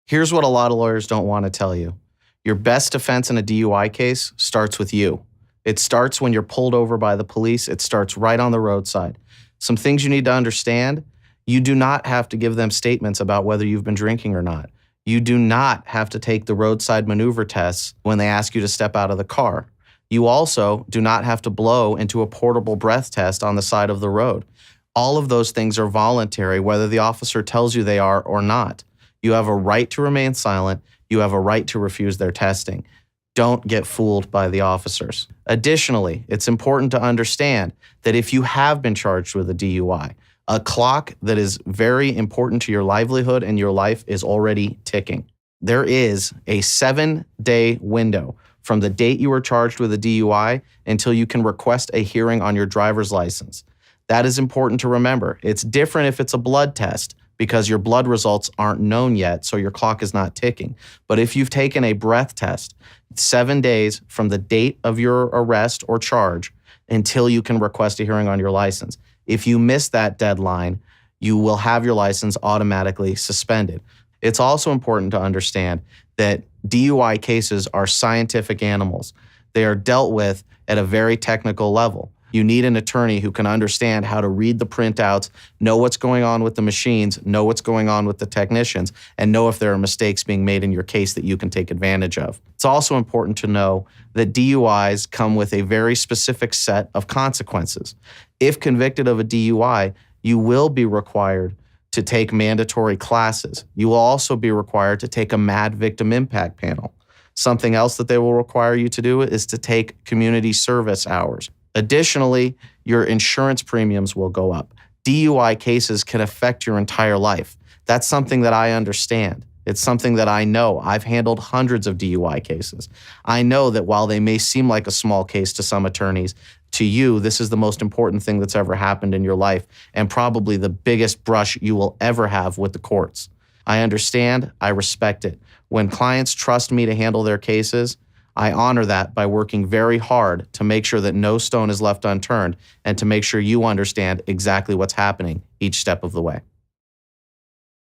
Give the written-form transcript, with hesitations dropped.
Here's what a lot of lawyers don't want to tell you. Your best defense in a DUI case starts with you. It starts when you're pulled over by the police. It starts right on the roadside. Some things you need to understand: you do not have to give them statements about whether you've been drinking or not. You do not have to take the roadside maneuver tests when they ask you to step out of the car. You also do not have to blow into a portable breath test on the side of the road. All of those things are voluntary, whether the officer tells you they are or not. You have a right to remain silent. You have a right to refuse their testing. Don't get fooled by the officers. Additionally, it's important to understand that if you have been charged with a DUI, a clock that is very important to your livelihood and your life is already ticking. There is a 7-day window from the date you were charged with a DUI until you can request a hearing on your driver's license. That is important to remember. It's different if it's a blood test, because your blood results aren't known yet, so your clock is not ticking. But if you've taken a breath test, 7 days from the date of your arrest or charge until you can request a hearing on your license. If you miss that deadline, you will have your license automatically suspended. It's also important to understand that DUI cases are scientific animals. They are dealt with at a very technical level. You need an attorney who can understand how to read the printouts, know what's going on with the machines, know what's going on with the technicians, and know if there are mistakes being made in your case that you can take advantage of. It's also important to know that DUIs come with a very specific set of consequences. If convicted of a DUI, you will be required to take mandatory classes. You will also be required to take a MAD victim impact panel. Something else that they will require you to do is to take community service hours. Additionally, your insurance premiums will go up. DUI cases can affect your entire life. That's something that I understand. It's something that I know. I've handled hundreds of DUI cases. I know that while they may seem like a small case to some attorneys, to you, this is the most important thing that's ever happened in your life, and probably the biggest brush you will ever have with the courts. I understand. I respect it. When clients trust me to handle their cases, I honor that by working very hard to make sure that no stone is left unturned and to make sure you understand exactly what's happening each step of the way.